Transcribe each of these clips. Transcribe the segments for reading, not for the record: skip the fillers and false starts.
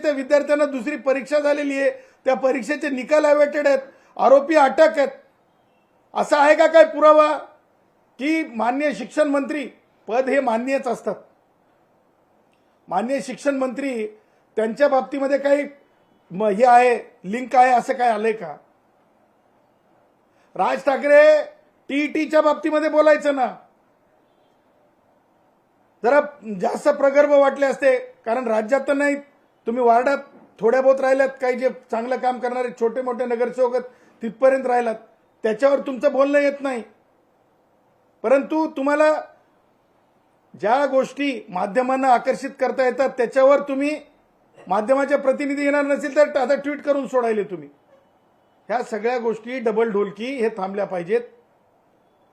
त्या विद्यार्थ्यांना दुसरी परीक्षा झालेली आहे, त्या परीक्षेचे निकाल अवेटेड आहेत, आरोपी अटक आहेत. असा आहे का काय पुरावा की माननीय शिक्षण मंत्री पद हे मान्यच असतात? माननीय शिक्षण मंत्री त्यांच्या बाबतीमध्ये काही हे आहे, लिंक आहे, असं काय आलंय का? राज ठाकरे टीईटीच्या बाबतीमध्ये बोलायचं ना, जरा जास्त प्रगल्भ वाटले असते. कारण राज्यात तर नाही, तुम्ही वार्डात थोड्या बहुत राहिलात, काही जे चांगलं काम करणारे छोटे मोठे नगरसेवक तिथपर्यंत राहिलात, त्याच्यावर तुमचं बोलणं येत नाही. परंतु तुम्हाला ज्या गोष्टी माध्यमांना आकर्षित करता येतात त्याच्यावर तुम्ही माध्यमाचे प्रतिनिधी येणार नसेल तर आता ट्विट करून सोडायले तुम्ही. ह्या सगळ्या गोष्टी डबल ढोलकी हे थांबल्या पाहिजेत.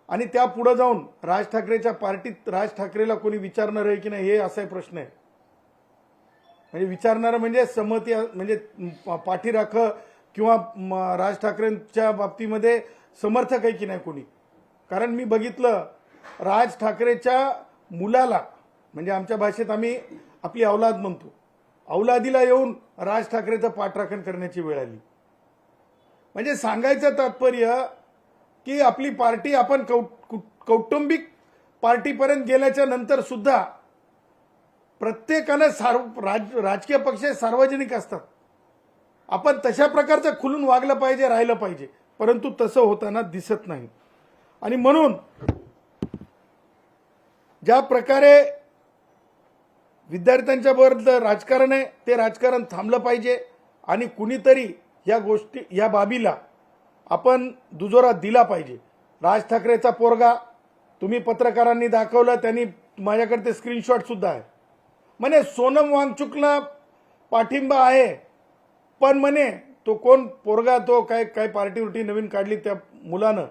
आणि त्या पुढे जाऊन राज ठाकरेच्या पार्टीत राज ठाकरेला कोणी विचारणार आहे की नाही हे असाही प्रश्न आहे. म्हणजे विचारणार म्हणजे संमती, म्हणजे पाठीराख किंवा राज ठाकरेंच्या बाबतीमध्ये समर्थक आहे की नाही कोणी. कारण मी बघितलं राज ठाकरेच्या मुलाला, म्हणजे आमच्या भाषेत आम्ही आपली औलाद म्हणतो, औलादीला येऊन राज ठाकरेचं पाठराखण करण्याची वेळ आली. म्हणजे सांगायचं तात्पर्य की आपली पार्टी आपण कौटुंबिक पार्टीपर्यंत गेल्याच्या नंतर सुद्धा प्रत्येकानं राजकीय पक्ष सार्वजनिक असतात. आपण तशा प्रकारचं खुलून वागलं पाहिजे, राहिलं पाहिजे. परंतु तसं होताना दिसत नाही. आणि म्हणून ज्या प्रकारे विद्यार्थ्यांच्या बरोबर राजकारण आहे ते राजकारण थांबलं पाहिजे. आणि कुणीतरी या गोष्टी, या बाबीला आपण दुजोरा दिला पाहिजे. राज ठाकरेचा पोरगा तुम्ही पत्रकारांनी दाखवलं, त्यांनी माझ्याकडे ते स्क्रीनशॉट सुद्धा आहे. म्हणे सोनम वांगचुकला पाठिंबा आहे, पण म्हणे तो कोण पोरगा, तो काय पार्टी नवीन काढली त्या मुलानं,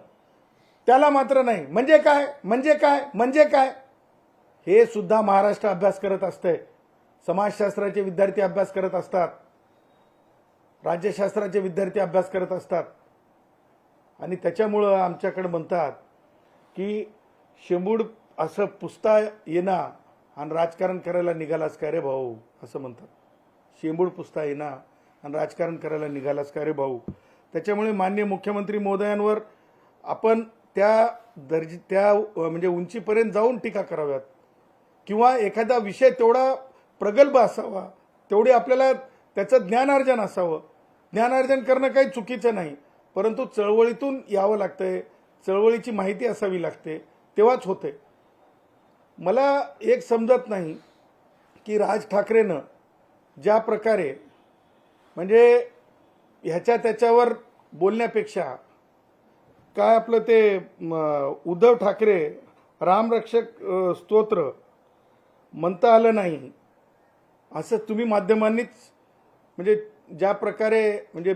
त्याला मात्र नाही. म्हणजे काय, म्हणजे काय, म्हणजे काय, हे सुद्धा महाराष्ट्र अभ्यास करत असते. समाजशास्त्राचे विद्यार्थी अभ्यास करत असतात, राज्यशास्त्राचे विद्यार्थी अभ्यास करत असतात. आणि त्याच्यामुळं आमच्याकडे म्हणतात की शेंबूड असं पुसता येणार आणि राजकारण करायला निघालास का रे भाऊ, असं म्हणतात. शेंबूड पुसता येणार आणि राजकारण करायला निघालास का रे भाऊ. त्याच्यामुळे माननीय मुख्यमंत्री महोदयांवर आपण त्या म्हणजे उंचीपर्यंत जाऊन टीका कराव्यात. किंवा एखादा विषय तेवढा प्रगल्भ असावा, तेवढे आपल्याला त्याचं ज्ञानार्जन असावं. ज्ञानार्जन करणं काही चुकीचं नाही, परंतु चळवळीतून यावं लागतंय, चळवळीची माहिती असावी लागते, तेव्हाच होते. मला एक समजत नाही की राज ठाकरेनं ज्या प्रकारे म्हणजे ह्याच्या त्याच्यावर बोलण्यापेक्षा काय आपलं ते उद्धव ठाकरे रामरक्षक स्तोत्र म्हणता आलं नाही असं तुम्ही माध्यमांनीच, म्हणजे ज्या प्रकारे म्हणजे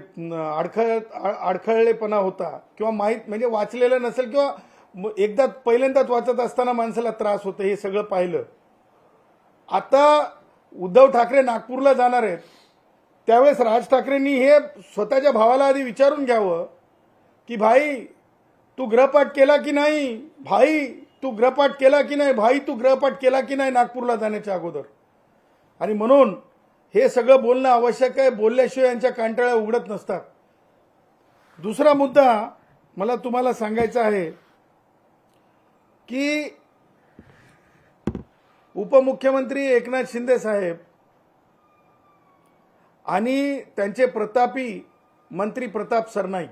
अडखळलेपणा होता किंवा माहीत म्हणजे वाचलेलं नसेल किंवा एकदा पहिल्यांदाच वाचत असताना माणसाला त्रास होतो, हे सगळं पाहिलं. आता उद्धव ठाकरे नागपूरला जाणार आहेत, त्यावेळेस राज ठाकरेंनी हे स्वतःच्या भावाला आधी विचारून घ्यावं की भाई तू गृहपाठ केला की नाही, भाई तू गृहपाठ केला की नाही, भाई तू गृहपाठ केला की नाही नागपूरला जाण्याच्या अगोदर. आणि म्हणून हे सगळं बोलणं आवश्यक आहे, बोलल्याशिवाय यांच्या कांटाळ्या उघडत नसतात. दुसरा मुद्दा मला तुम्हाला सांगायचा आहे की उपमुख्यमंत्री एकनाथ शिंदे साहेब आणि त्यांचे प्रतापी मंत्री प्रताप सरनाईक,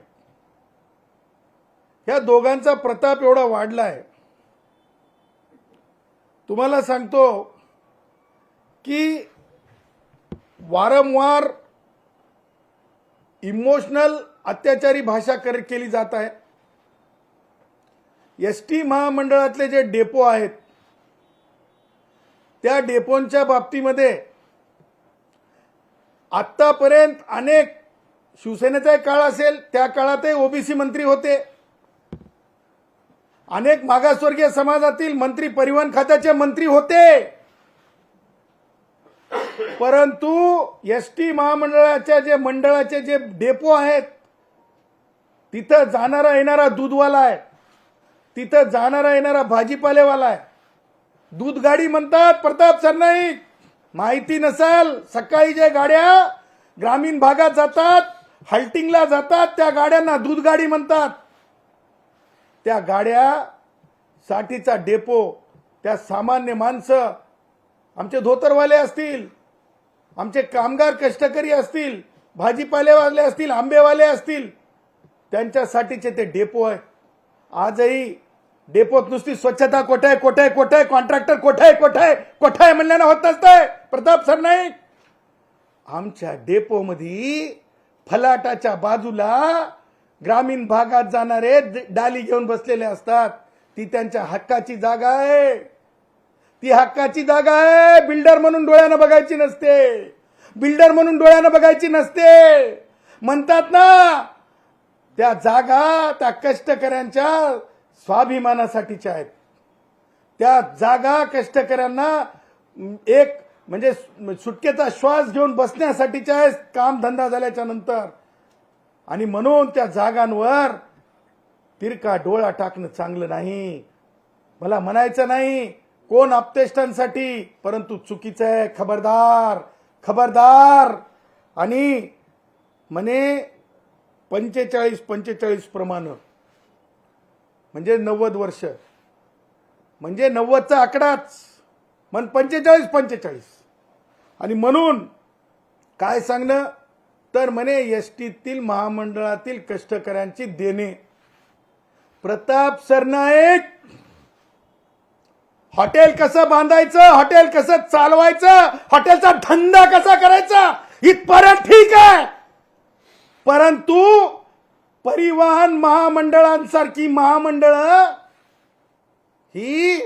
ह्या दोघांचा प्रताप एवढा वाढला आहे. तुम्हाला सांगतो की वारंवार इमोशनल अत्याचारी भाषा केली जात आहे. एसटी महामंडळातले जे डेपो आहेत त्या डेपोंच्या बाबतीमध्ये आतापर्यंत अनेक, शिवसेनेचा काळ असेल त्या काळातही ओबीसी मंत्री होते, अनेक मागासवर्गीय समाजातील मंत्री परिवहन खात्याचे मंत्री होते. परंतु एसटी मंडळाचे जे डेपो आहेत तिथं जाणारा येणारा दूधवाला आहे, तिथं जाणारा येणारा भाजीपालेवाला आहे. दूध गाडी म्हणतात प्रताप सरनाईक, माहिती नसेल, सकाळी जे गाड्या ग्रामीण भागात जातात, हल्टिंगला जातात, त्या गाड्यांना दूध गाडी म्हणतात. त्या गाड्या साठीचा डेपो, त्या सामान्य माणसं, आमचे धोतरवाले असतील, आमचे कामगार कष्टकरी असतील, भाजीपालेवाले असतील, आंबेवाले असतील, त्यांच्यासाठीचे ते डेपो आहे. आजही डेपोत नुसती स्वच्छता कोठे आहे, कॉन्ट्रॅक्टर कोठे आहे म्हणल्यानं होत नसतंय. प्रताप सरनाईक, आमच्या डेपोमध्ये फलाटाच्या बाजूला ग्रामीण भागात जाणारे डाली घेऊन बसलेले असतात. ती त्यांच्या हक्काची जागा आहे. ती हक्काची जागा आहे. बिल्डर म्हणून डोळ्यानं बघायची नसते. बिल्डर म्हणून डोळ्यानं बघायची नसते. म्हणतात ना, त्या जागा त्या कष्टकऱ्यांच्या स्वाभिमानासाठीच्या आहेत. त्या जागा कष्टकऱ्यांना एक म्हणजे सुटकेचा श्वास घेऊन बसण्यासाठीच्या आहेत, काम धंदा झाल्याच्या नंतर. आणि म्हणून त्या जागांवर तिरका डोळा टाकणं चांगलं नाही. मला म्हणायचं नाही कोण आपतेष्टांसाठी, परंतु चुकीचं आहे. खबरदार खबरदार. आणि म्हणे 45 प्रमाणे म्हणजे 90 वर्ष, म्हणजे 90चा आकडाच, मन 45. आणि म्हणून काय सांगणं तर म्हणे एसटीतील महामंडळातील कष्टकऱ्यांची देणे. प्रताप सरनाईक, हॉटेल कसं बांधायचं, हॉटेल कसं चालवायचं, हॉटेलचा धंदा कसा करायचा इथपर्यंत ठीक आहे. परंतु परिवहन महामंडळांसारखी महामंडळ ही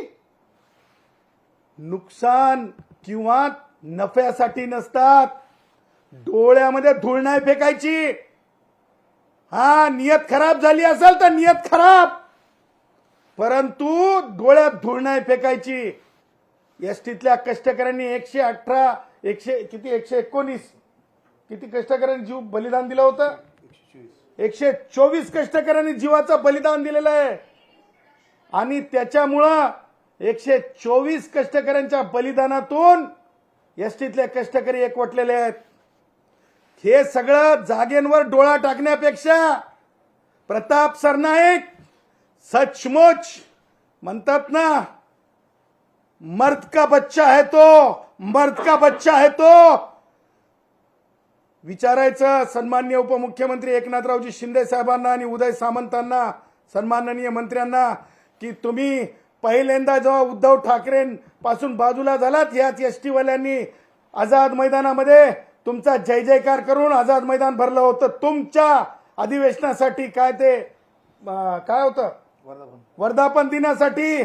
नुकसान किंवा नफ्यासाठी नसतात. डोळ्यामध्ये धूळ नाही फेकायची. हा, नियत खराब झाली असेल तर नियत खराब, परंतु डोळ्यात धूळ नाही फेकायची. एसटीतल्या कष्टकऱ्यांनी 119 किती कष्टकऱ्यांनी जीव बलिदान दिलं होतं. 124 कष्टकऱ्यांनी जीवाचं बलिदान दिलेलं आहे. आणि त्याच्यामुळं 124 कष्टकऱ्यांच्या बलिदानातून एसटीतले कष्टकरी एकवटलेले आहेत. हे सगळं जागेंवर डोळा टाकण्यापेक्षा प्रताप सरनाईक सचमुच म्हणतात ना, मर्द का बच्चा है तो. विचारायचं सन्माननीय उपमुख्यमंत्री एकनाथरावजी शिंदे साहेबांना आणि उदय सामंतांना, सन्माननीय मंत्र्यांना, की तुम्ही पहिल्यांदा जेव्हा उद्धव ठाकरेंपासून बाजूला झालात, याच एसटी वाल्यांनी आझाद मैदानामध्ये तुमचा जय जयकार करून आझाद मैदान भरलं होतं. तुमच्या अधिवेशनासाठी काय होतं, वर्धापन दिनासाठी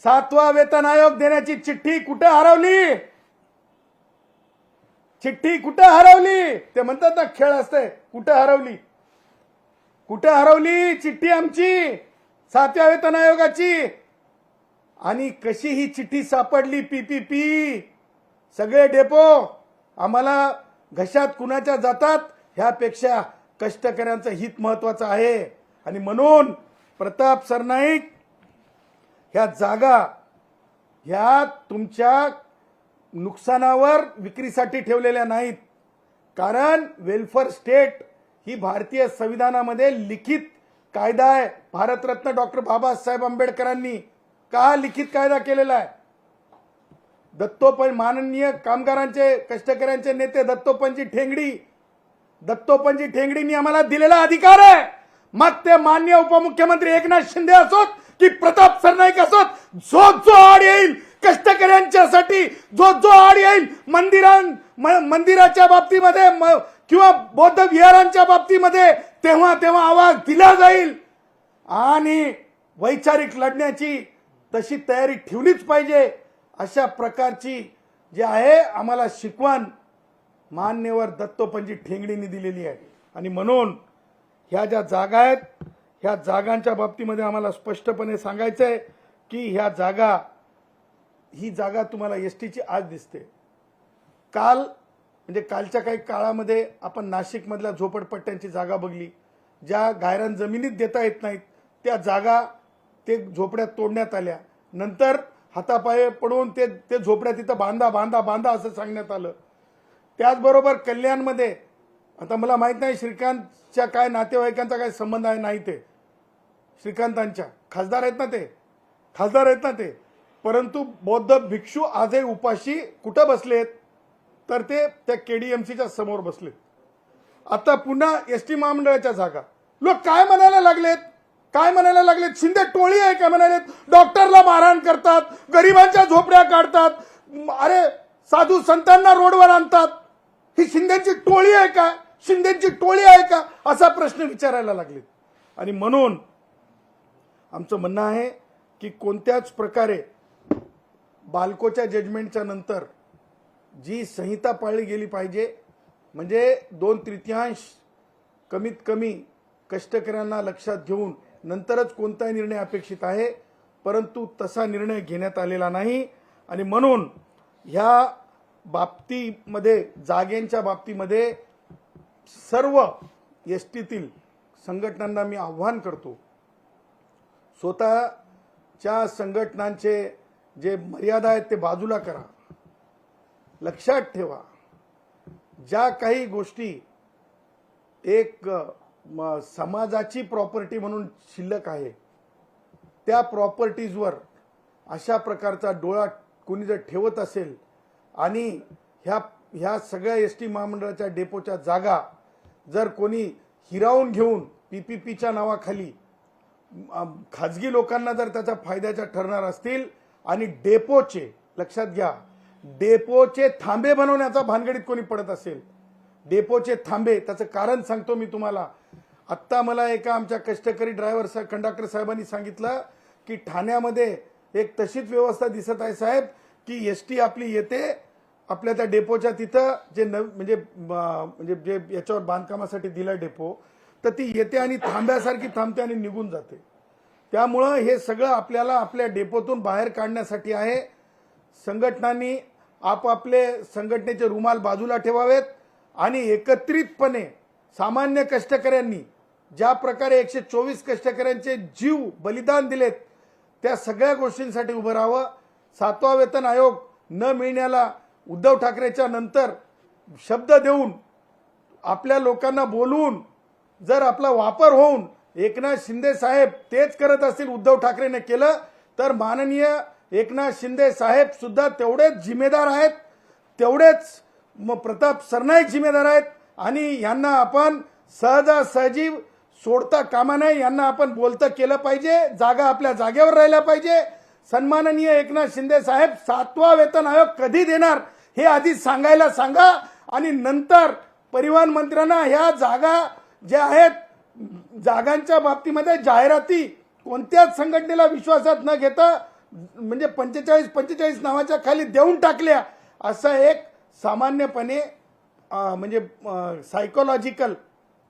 7वा वेतन आयोग देण्याची चिठ्ठी कुठे हरवली. ते म्हणतात ना, खेळ असते, कुठे हरवली चिठ्ठी आमची 7व्या वेतन आयोगाची. आणि कशी ही चिठ्ठी सापडली. PPP सगळे डेपो आम्हाला घशात कुणाच्या जातात ह्यापेक्षा कष्टकऱ्यांचं हित महत्वाचं आहे. आणि म्हणून प्रताप सरनाईक, ह्या जागा ह्या तुमच्या नुकसानावर विक्रीसाठी ठेवलेल्या नाहीत. कारण वेलफेअर स्टेट ही भारतीय संविधानामध्ये लिखित कायदा आहे. भारतरत्न डॉक्टर बाबासाहेब आंबेडकरांनी का लिखित कायदा केलेला आहे. माननीय कामगारांचे कष्टकऱ्यांचे नेते दत्तोपंतजी ठेंगडींनी आम्हाला दिलेला अधिकार आहे. मग ते माननीय उपमुख्यमंत्री एकनाथ शिंदे असोत की प्रताप सरनाईक असोत, जो आड येईल कष्टकऱ्यांच्यासाठी, जो आड येईल मंदिराच्या बाबतीमध्ये किंवा बौद्ध विहारांच्या बाबतीमध्ये, तेव्हा आवाज दिला जाईल. आणि वैचारिक लढण्याची तशी तयारी ठेवलीच पाहिजे. अशा प्रकारची जी आहे आम्हाला शिकवण मान्यवर दत्तोपंतजी ठेंगडींनी दिलेली आहे. आणि म्हणून ह्या ज्या जागा आहेत, ह्या जागांच्या बाबतीमध्ये आम्हाला स्पष्टपणे सांगायचं आहे की ही जागा तुम्हाला एसटीची आज दिसते. कालच्या काही काळामध्ये आपण नाशिकमधल्या झोपडपट्ट्यांची जागा बघली, ज्या गायरान जमिनीत देता येत नाहीत, त्या जागा ते झोपड्यात तोडण्यात आल्या. नंतर हातापाये पडून ते ते झोपड्या तिथं बांधा बांधा बांधा असं सांगण्यात आलं. त्याचबरोबर कल्याणमध्ये आता मला माहित नाही श्रीकांतच्या काय नातेवाईकांचा काय संबंध आहे नाही, ते श्रीकांतांच्या खासदार आहेत ना ते, परंतु बौद्ध भिक्षू आजही उपाशी कुठं बसलेत तर ते त्या केडीएमसीच्या समोर बसलेत. आता पुन्हा एसटी महामंडळाच्या जागा लोक काय म्हणायला लागलेत, शिंदे टोळी आहे का म्हणालेत. डॉक्टरला मारहाण करतात, गरिबांच्या झोपड्या काढतात, अरे साधू संतांना रोडवर आणतात. ही शिंदेची टोळी आहे का असा प्रश्न विचारायला लागलेत. आणि म्हणून आमचं म्हणणं आहे की कोणत्याच प्रकारे बाल्कोच्या जजमेंटच्या नंतर जी संहिता पाळली गेली पाहिजे, म्हणजे 2/3 कमीत कमी कष्टकऱ्यांना लक्षात घेऊन नंतरच कोणताही निर्णय अपेक्षित आहे, परंतु तसा निर्णय घेण्यात आलेला नाही. आणि म्हणून ह्या बाबतीमध्ये जागेंच्या बाबतीमध्ये सर्व एसटीतील संघटनांना मी आव्हान करतो, स्वतःच्या संघटनांचे जे मर्यादा आहेत ते बाजूला करा. लक्षात ठेवा, ज्या काही गोष्टी एक समाजाची प्रॉपर्टी म्हणून शिल्लक आहे त्या प्रॉपर्टीजवर अशा प्रकारचा डोळा कोणी जर ठेवत असेल आणि ह्या सगळ्या एसटी महामंडळाच्या डेपोच्या जागा जर कोणी हिरावून घेऊन पीपीपीच्या नावाखाली खाजगी लोकांना जर त्याचा फायद्याच्या ठरणार असतील आणि डेपोचे, लक्षात घ्या, डेपोचे थांबे बनवण्याचा भानगडीत कोणी पडत असेल, डेपोचे थांबे, त्याचं कारण सांगतो मी तुम्हाला. आत्ता मला एका आमच्या कष्टकरी ड्रायव्हर कंडक्टर साहेबांनी सांगितलं की ठाण्यामध्ये एक तशीच व्यवस्था दिसत आहे साहेब की एसटी आपली येते आपल्या त्या डेपोच्या तिथं जे म्हणजे जे याच्यावर बांधकामासाठी दिलं डेपो, तर ती येते आणि थांब्यासारखी थांबते आणि निघून जाते. त्यामुळं हे सगळं आपल्याला आपल्या डेपोतून बाहेर काढण्यासाठी आहे. संघटनांनी आपापले संघटनेचे रुमाल बाजूला ठेवावेत आणि एकत्रितपणे सामान्य कष्टकऱ्यांनी ज्या प्रकारे 124 कष्टकऱ्यांचे जीव बलिदान दिलेत त्या सगळ्या गोष्टींसाठी उभं राहावं. 7वा वेतन आयोग न मिळण्याला उद्धव ठाकरेच्या नंतर शब्द देऊन आपल्या लोकांना बोलवून जर आपला वापर होऊन एकनाथ शिंदे साहेब तेच करत असतील उद्धव ठाकरेने केलं तर माननीय एकनाथ शिंदे साहेब सुद्धा तेवढेच जिम्मेदार आहेत, तेवढेच प्रताप सरनाईक जिम्मेदार आहेत. आणि यांना आपण सहजासहजी सोडता कामा नये, यांना आपण बोलतं केलं पाहिजे, जागा आपल्या जागेवर राहिल्या पाहिजे. सन्माननीय एकनाथ शिंदे साहेब 7वा वेतन आयोग कधी देणार हे आधी सांगायला सांगा आणि नंतर परिवहन मंत्र्यांना ह्या जागा ज्या आहेत जागांच्या बाबतीमध्ये जाहिराती कोणत्याच संघटनेला विश्वासात न घेता म्हणजे 45 नावाच्या खाली देऊन टाकल्या असं एक सामान्यपणे म्हणजे सायकोलॉजिकल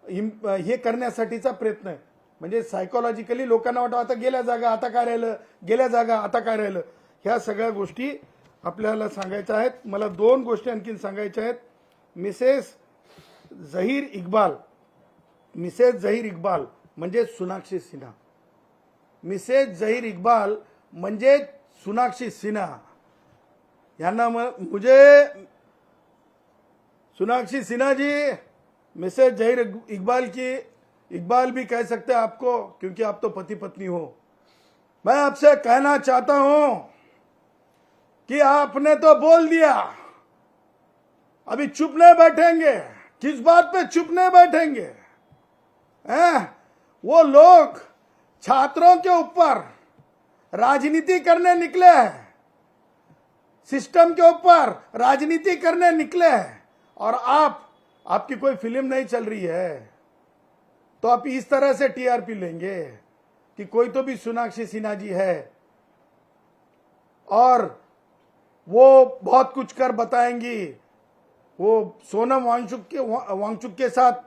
हे करण्यासाठीचा प्रयत्न आहे. म्हणजे सायकोलॉजिकली लोकांना वाटतं आता गेल्या जागा आता काय राहिलं, ह्या सगळ्या गोष्टी आपल्याला सांगायच्या आहेत. मला 2 गोष्टी आणखीन सांगायच्या आहेत. मिसेस झहीर इक्बाल म्हणजे सोनाक्षी सिन्हा. मिसेस झहीर इक्बाल म्हणजे सोनाक्षी सिन्हा. यांना मुझे सोनाक्षी सिन्हा जी, मिसेस झहीर इकबाल भी कह सकते हैं आपको क्योंकि आप तो पति पत्नी हो. मैं आपसे कहना चाहता हूं कि आपने तो बोल दिया, अभी चुप नहीं बैठेंगे. किस बात पे चुप नहीं बैठेंगे? वो लोग छात्रों के ऊपर राजनीति करने निकले हैं, सिस्टम के ऊपर राजनीति करने निकले हैं और आपकी कोई फिल्म नहीं चल रही है तो आप इस तरह से टीआरपी लेंगे कि कोई तो भी सोनाक्षी सिन्हा जी है और वो बहुत कुछ कर बताएंगी. वो सोनम वांगचुक के साथ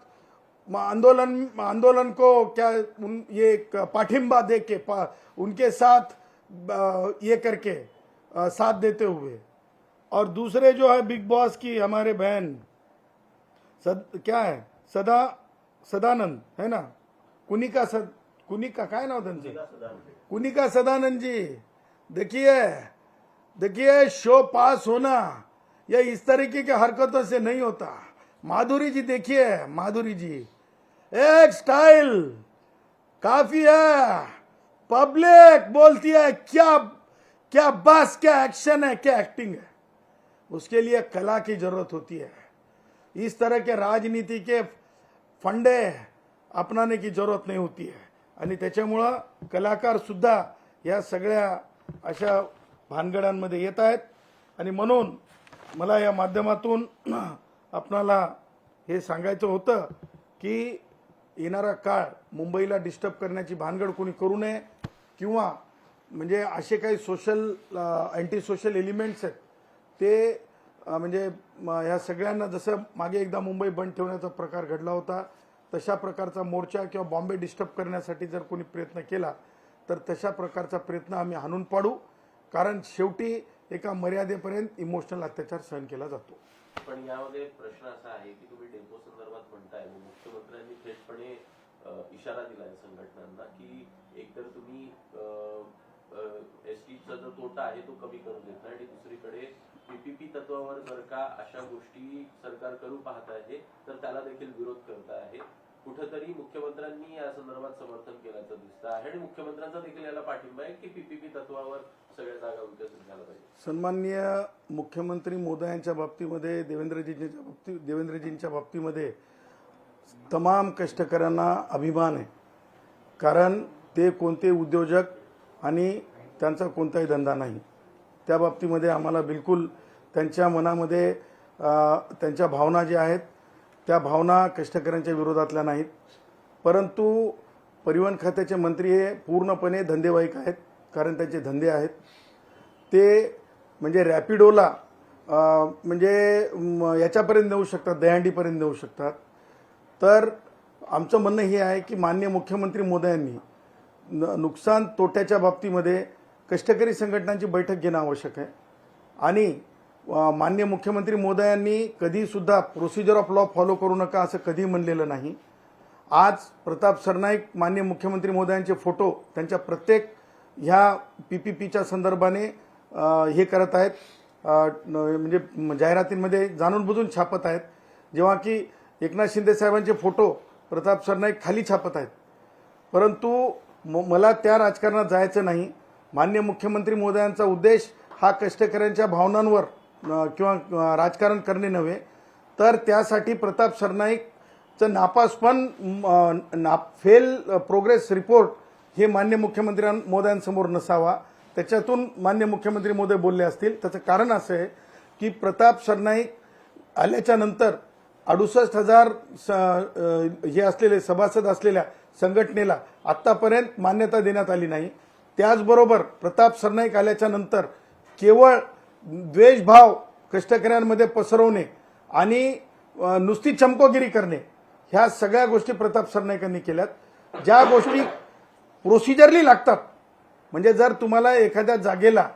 आंदोलन को क्या ये पाठिंबा दे के उनके साथ ये करके साथ देते हुए, और दूसरे जो है बिग बॉस की हमारे बहन क्या है सदानंद है ना, कुनिका काय नाव त्यांचं, कुनिका सदानंद जी. देखिए देखिए, शो पास होना ये इस तरीके की हरकतों से नहीं होता। माधुरी जी देखिए, माधुरी जी एक स्टाइल काफी है, पब्लिक बोलती है क्या क्या बस, क्या एक्शन है, क्या एक्टिंग है, उसके लिए कला की जरूरत होती है। इस तरह के राजनीति के फंडे अपनाने की जरूरत नाही होती आहे आणि त्याच्यामुळं कलाकार सुद्धा या सगळ्या अशा भानगडांमध्ये येत आहेत आणि म्हणून मला या माध्यमातून आपणाला हे सांगायचं होतं की येणारा काळ मुंबईला डिस्टर्ब करण्याची भानगड कोणी करू नये किंवा म्हणजे असे काही सोशल अँटी सोशल एलिमेंट्स आहेत ते म्हणजे ह्या सगळ्यांना जसं मागे एकदा मुंबई बंद ठेवण्याचा प्रकार घडला होता तशा प्रकारचा मोर्चा किंवा बॉम्बे डिस्टर्ब करण्यासाठी जर कोणी प्रयत्न केला तर तशा प्रकारचा प्रयत्न आम्ही हाणून पाडू, कारण शेवटी एका मर्यादेपर्यंत इमोशनल अत्याचार सहन केला जातो। पण यामध्ये प्रश्न असा आहे की तुम्ही डेपो संदर्भात म्हणताय, मुख्यमंत्र्यांनी थेटपणे इशारा दिलाय संघटनांना की एकतर तुम्ही एसटीचा जो तोटा आहे तो कमी करू देत नाही आणि दुसरीकडे पीपीपी तत्वावर जर का अशा गोष्टी सरकार करू पाहत आहे तर त्याला देखील विरोध करत आहे। कुठेतरी मुख्यमंत्र्यांनी या संदर्भात समर्थन केल्याचं दिसतं आहे आणि मुख्यमंत्र्यांचा देखील याला पाठिंबा आहे की पीपीपी तत्वावर सगळ्या जागा विकसित झाल्या पाहिजे। सन्माननीय मुख्यमंत्री मोदयांच्या बाबतीमध्ये देवेंद्रजींच्या बाबतीमध्ये तमाम कष्टकऱ्यांना अभिमान आहे, कारण ते कोणते उद्योजक आणि त्यांचा कोणताही धंदा नाही। त्या बाबतीमध्ये आम्हाला बिलकुल त्यांच्या मनामध्ये त्यांच्या भावना ज्या आहेत त्या भावना कष्टकऱ्यांच्या विरोधातल्या नाहीत, परंतु परिवहन खात्याचे मंत्री हे पूर्णपणे धंदेवाईक आहेत, कारण त्यांचे धंदे आहेत ते म्हणजे रॅपिडोला म्हणजे याच्यापर्यंत नेऊ शकतात, दहीहंडीपर्यंत नेऊ शकतात। तर आमचं म्हणणं हे आहे की माननीय मुख्यमंत्री मोदयांनी नुकसान तोट्याच्या बाबतीमध्ये कष्टकरी संघटनांची बैठक घेणं आवश्यक आहे आणि माननीय मुख्यमंत्री मोदयांनी कधी सुद्धा प्रोसिजर ऑफ लॉ फॉलो करू नका असं कधी म्हणलेलं नाही। आज प्रताप सरनाईक माननीय मुख्यमंत्री मोदयांचे फोटो त्यांच्या प्रत्येक ह्या पीपीपीच्या संदर्भाने हे करत आहेत, म्हणजे जाहिरातींमध्ये जाणून बुजून छापत आहेत, जेव्हा की एकनाथ शिंदे साहेबांचे फोटो प्रताप सरनाईक खाली छापत आहेत। परंतु मला त्या राजकारणात जायचं नाही। माननीय मुख्यमंत्री मोदयांचा उद्देश हा कष्टकऱ्यांच्या भावनांवर किंवा राजकारण करणे नव्हे, तर त्यासाठी प्रताप सरनाईकचं नापासपण फेल प्रोग्रेस रिपोर्ट हे माननीय मुख्यमंत्री मोदयांसमोर नसावा। त्याच्यातून माननीय मुख्यमंत्री मोदय बोलले असतील। त्याचं कारण असं आहे की प्रताप सरनाईक आल्याच्या नंतर 68,000 हे असलेले सभासद असलेल्या संघटनेला आतापर्यंत मान्यता देण्यात आली नाही। त्याचबरोबर प्रताप सरनाईक आल्याच्या नंतर केवळ द्वेषभाव कष्टकऱ्यांमध्ये पसरवणे आणि नुसती चमकोगिरी करणे ह्या सगळ्या गोष्टी प्रताप सरनाईकांनी केल्यात। ज्या गोष्टी प्रोसिजरली लागतात, म्हणजे जर तुम्हाला एखाद्या जागेला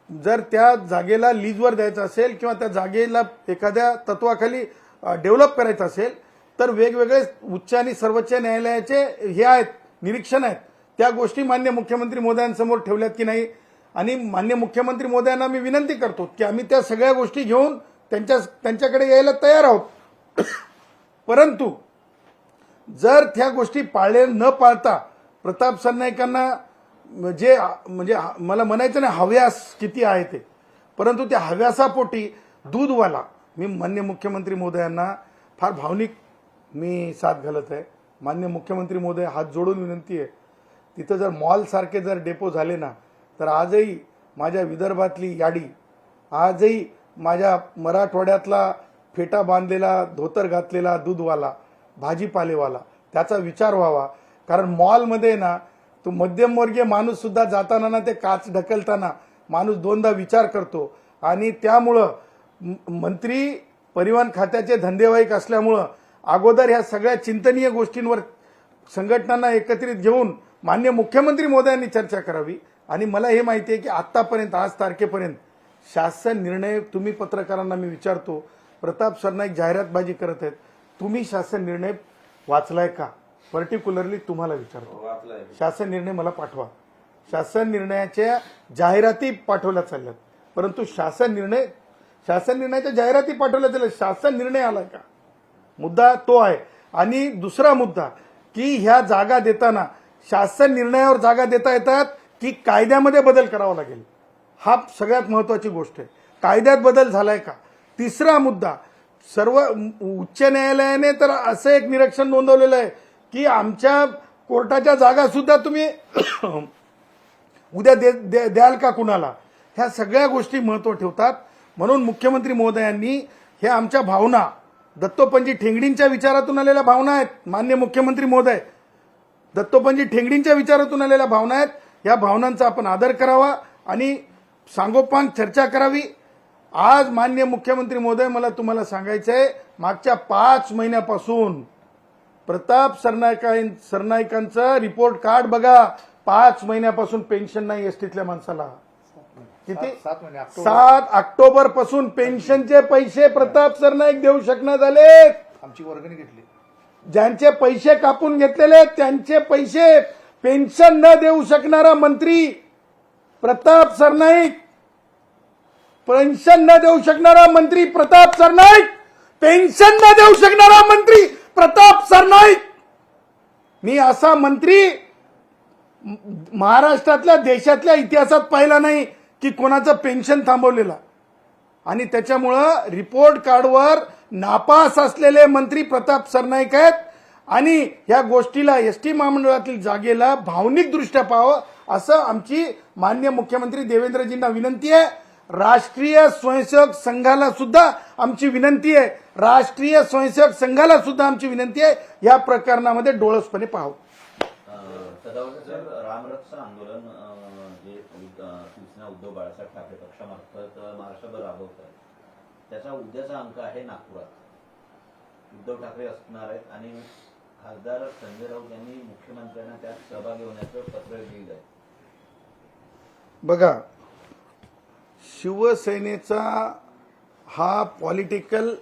जर त्या जागेला लीजवर द्यायचं असेल किंवा त्या जागेला एखाद्या तत्वाखाली डेव्हलप करायचं असेल तर वेगवेगळे उच्च आणि सर्वोच्च न्यायालयाचे हे आहेत, निरीक्षण आहेत, त्या गोष्टी मान्य मुख्यमंत्री मोदयांसमोर ठेवल्यात की नाही। आणि मान्य मुख्यमंत्री मोदयांना मी विनंती करतो की आम्ही त्या सगळ्या गोष्टी घेऊन त्यांच्याकडे यायला तयार आहोत, परंतु जर त्या गोष्टी पाळले न पाळता प्रताप सरनाईकांना जे म्हणजे मला म्हणायचं नाही हव्यास किती आहे ते, परंतु त्या हव्यासापोटी दूधवाला मी मान्य मुख्यमंत्री मोदयांना फार भावनिक मी साथ घालत आहे। मान्य मुख्यमंत्री मोदय हात जोडून विनंती आहे, तिथं जर मॉल सारखे जर डेपो झाले ना तर आजही माझ्या विदर्भातली याडी, आजही माझ्या मराठवाड्यातला फेटा बांधलेला धोतर घातलेला दूधवाला भाजीपालेवाला त्याचा विचार व्हावा, कारण मॉलमध्ये ना तो मध्यमवर्गीय माणूस सुद्धा जाताना ना ते काच ढकलताना माणूस दोनदा विचार करतो आणि त्यामुळं मंत्री परिवहन खात्याचे धंदेवाईक असल्यामुळं अगोदर ह्या सगळ्या चिंतनीय गोष्टींवर संघटनांना एकत्रित घेऊन माननीय मुख्यमंत्री मोदयांनी चर्चा करावी। आणि मला हे माहिती आहे की आतापर्यंत आज तारखेपर्यंत शासन निर्णय, तुम्ही पत्रकारांना मी विचारतो, प्रताप सरनाईक जाहिरातबाजी करत आहेत, तुम्ही शासन निर्णय वाचलाय का? पर्टिक्युलरली तुम्हाला विचारतो, शासन निर्णय मला पाठवा। शासन निर्णयाच्या जाहिराती पाठवल्या चालल्यात, परंतु शासन निर्णयाच्या जाहिराती पाठवल्या त्याला शासन निर्णय आलाय का? मुद्दा तो आहे. आणि दुसरा मुद्दा की ह्या जागा देताना शासन निर्णयावर जागा देता येतात की कायद्यामध्ये बदल करावा लागेल, हा सगळ्यात महत्वाची गोष्ट आहे. कायद्यात बदल झालाय का? तिसरा मुद्दा, सर्व उच्च न्यायालयाने तर असं एक निरीक्षण नोंदवलेलं आहे की आमच्या कोर्टाच्या जागा सुद्धा तुम्ही उद्या द्याल का कुणाला? ह्या सगळ्या गोष्टी महत्व ठेवतात. म्हणून मुख्यमंत्री महोदयांनी हे आमच्या भावना, दत्तोपंत ठेंगडींच्या विचारातून आलेल्या भावना आहेत. माननीय मुख्यमंत्री महोदय, दत्तोपंत ठेंगडींच्या विचारातून आलेल्या भावना आहेत. या भावनांचा आपण आदर करावा आणि सांगोपांग चर्चा करावी. आज माननीय मुख्यमंत्री महोदय, मला तुम्हाला सांगायचं आहे, मागच्या 5 महिन्यापासून प्रताप सरनाईकांचं रिपोर्ट कार्ड बघा. 5 महिन्यापासून पेन्शन नाही एसटीतल्या माणसाला. किती? 7 ऑक्टोबर पासून पेन्शनचे पैसे प्रताप सरनाईक देऊ शकणार झालेत. आमची वर्गणी घेतली. ज्यांचे पैसे कापून घेतलेले त्यांचे पैसे पेन्शन न देऊ शकणारा मंत्री प्रताप सरनाईक, पेन्शन न देऊ शकणारा मंत्री प्रताप सरनाईक, पेन्शन न देऊ शकणारा मंत्री प्रताप सरनाईक. मी असा मंत्री महाराष्ट्रातल्या देशातल्या इतिहासात पाहिला नाही की कोणाचं पेन्शन थांबवलेलं. आणि त्याच्यामुळं रिपोर्ट कार्डवर नापास असलेले मंत्री प्रताप सरनाईक आहेत. आणि या गोष्टीला एसटी महामंडळातील जागेला भावनिक दृष्ट्या पाहावं असं आमची माननीय मुख्यमंत्री देवेंद्रजींना विनंती आहे. राष्ट्रीय स्वयंसेवक संघाला सुद्धा आमची विनंती आहे. राष्ट्रीय स्वयंसेवक संघाला सुद्धा आमची विनंती आहे, या प्रकरणामध्ये डोळसपणे पाहावं. सदावर्ते, रामरक्षा आंदोलन जे शिवसेना उद्धव बाळासाहेब ठाकरे पक्षामार्फत महाराष्ट्रभर राबवत आहे, त्याचा उद्याचा अंक आहे नागपुरात. उद्धव ठाकरे असणार आहेत आणि खासदार संजय राऊत यांनी मुख्यमंत्र्यांना त्यात सहभागी होण्याचं पत्र लिहिलं आहे. बघा, शिवसेनेचा हा पॉलिटिकल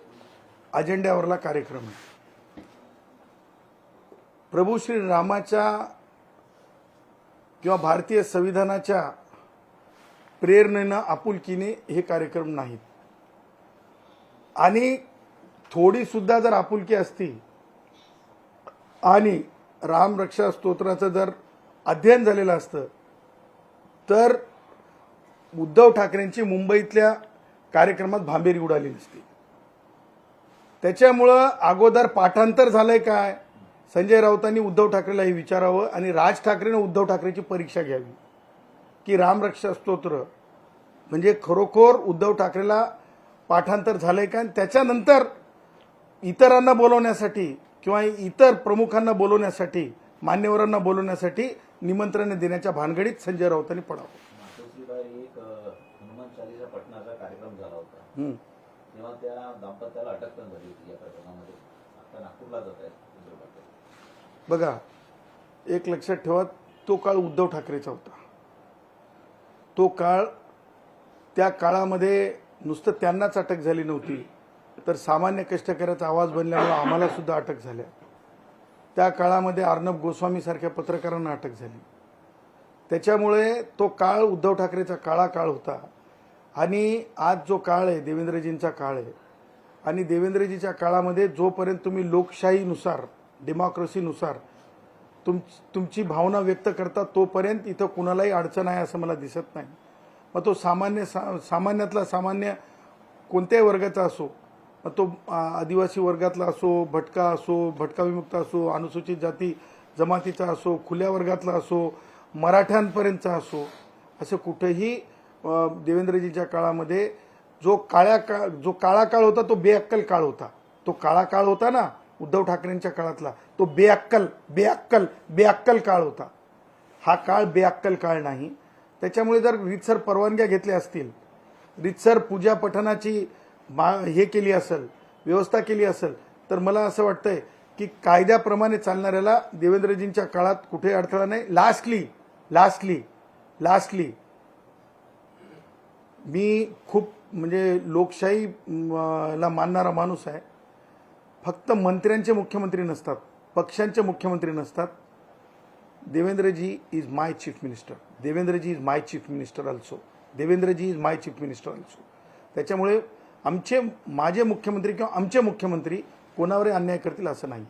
अजेंड्यावरला कार्यक्रम आहे. प्रभू श्री रामाच्या किंवा भारतीय संविधानाच्या प्रेरणेनं, आपुलकीने हे कार्यक्रम नाहीत. आणि थोडी सुद्धा जर आपुलकी असती आणि रामरक्षा स्तोत्राचं जर अध्ययन झालेलं असतं तर उद्धव ठाकरेंची मुंबईतल्या कार्यक्रमात भांबेरी उडाली नसती. त्याच्यामुळं अगोदर पाठांतर झालंय काय, संजय राऊतांनी उद्धव ठाकरेलाही विचारावं आणि राज ठाकरेनं उद्धव ठाकरेची परीक्षा घ्यावी की रामरक्षा स्तोत्र म्हणजे खरोखर उद्धव ठाकरेला पाठांतर झालंय का. आणि त्याच्यानंतर इतरांना बोलवण्यासाठी किंवा इतर प्रमुखांना बोलवण्यासाठी, मान्यवरांना बोलवण्यासाठी निमंत्रण देण्याच्या भानगडीत संजय राऊतांनी पडावं. मातोश्रीबाई, एक हनुमान चालीसा पठणाचा कार्यक्रम झाला होता, तेव्हा त्या दाम्पत्याला अटक पण झाली होती या प्रकरणामध्ये. आता नागपूरला जात आहेत. बघा, एक लक्षात ठेवा, तो काळ उद्धव ठाकरेचा होता. तो काळ, त्या काळामध्ये नुसतं त्यांनाच अटक झाली नव्हती तर सामान्य कष्टकऱ्याचा आवाज बनल्यामुळे आम्हाला सुद्धा अटक झाल्या. त्या काळामध्ये अर्णब गोस्वामी सारख्या पत्रकारांना अटक झाली. त्याच्यामुळे तो काळ उद्धव ठाकरेचा काळ होता. आणि आज जो काळ आहे देवेंद्रजींचा काळ आहे. आणि देवेंद्रजीच्या काळामध्ये जोपर्यंत तुम्ही लोकशाहीनुसार, डेमोक्रेसीनुसार तुमची भावना व्यक्त करता तोपर्यंत इथं कुणालाही अडचण आहे असं मला दिसत नाही. मग तो सामान्यातला सामान्य कोणत्याही वर्गाचा असो, मग तो आदिवासी वर्गातला असो, भटका असो, भटका विमुक्त असो, अनुसूचित जाती जमातीचा असो, खुल्या वर्गातला असो, मराठ्यांपर्यंतचा असो, असं कुठेही देवेंद्रजीच्या काळामध्ये जो काळा काळ होता तो बेअक्कल काळ होता. तो काळा काळ होता ना उद्धव ठाकरेंच्या काळातला, तो बेअक्कल काळ होता. हा काळ बेअक्कल काळ नाही. त्याच्यामुळे जर रीतसर परवानग्या घेतल्या असतील, रीतसर पूजा पठणाची हे केली असेल, व्यवस्था केली असेल, तर मला असं वाटतंय की कायद्याप्रमाणे चालणाऱ्याला देवेंद्रजींच्या काळात कुठे अडथळा नाही. लास्टली मी खूप म्हणजे लोकशाहीला मानणारा माणूस आहे. फक्त मंत्र्यांचे मुख्यमंत्री नसतात, पक्षांचे मुख्यमंत्री नसतात. Devendra ji is my chief minister. Devendra ji is my chief minister also. Devendra ji is my chief minister also. त्याच्यामुळे माझे मुख्यमंत्री किंवा आमचे मुख्यमंत्री कोणावरही अन्याय करतील असं नाही.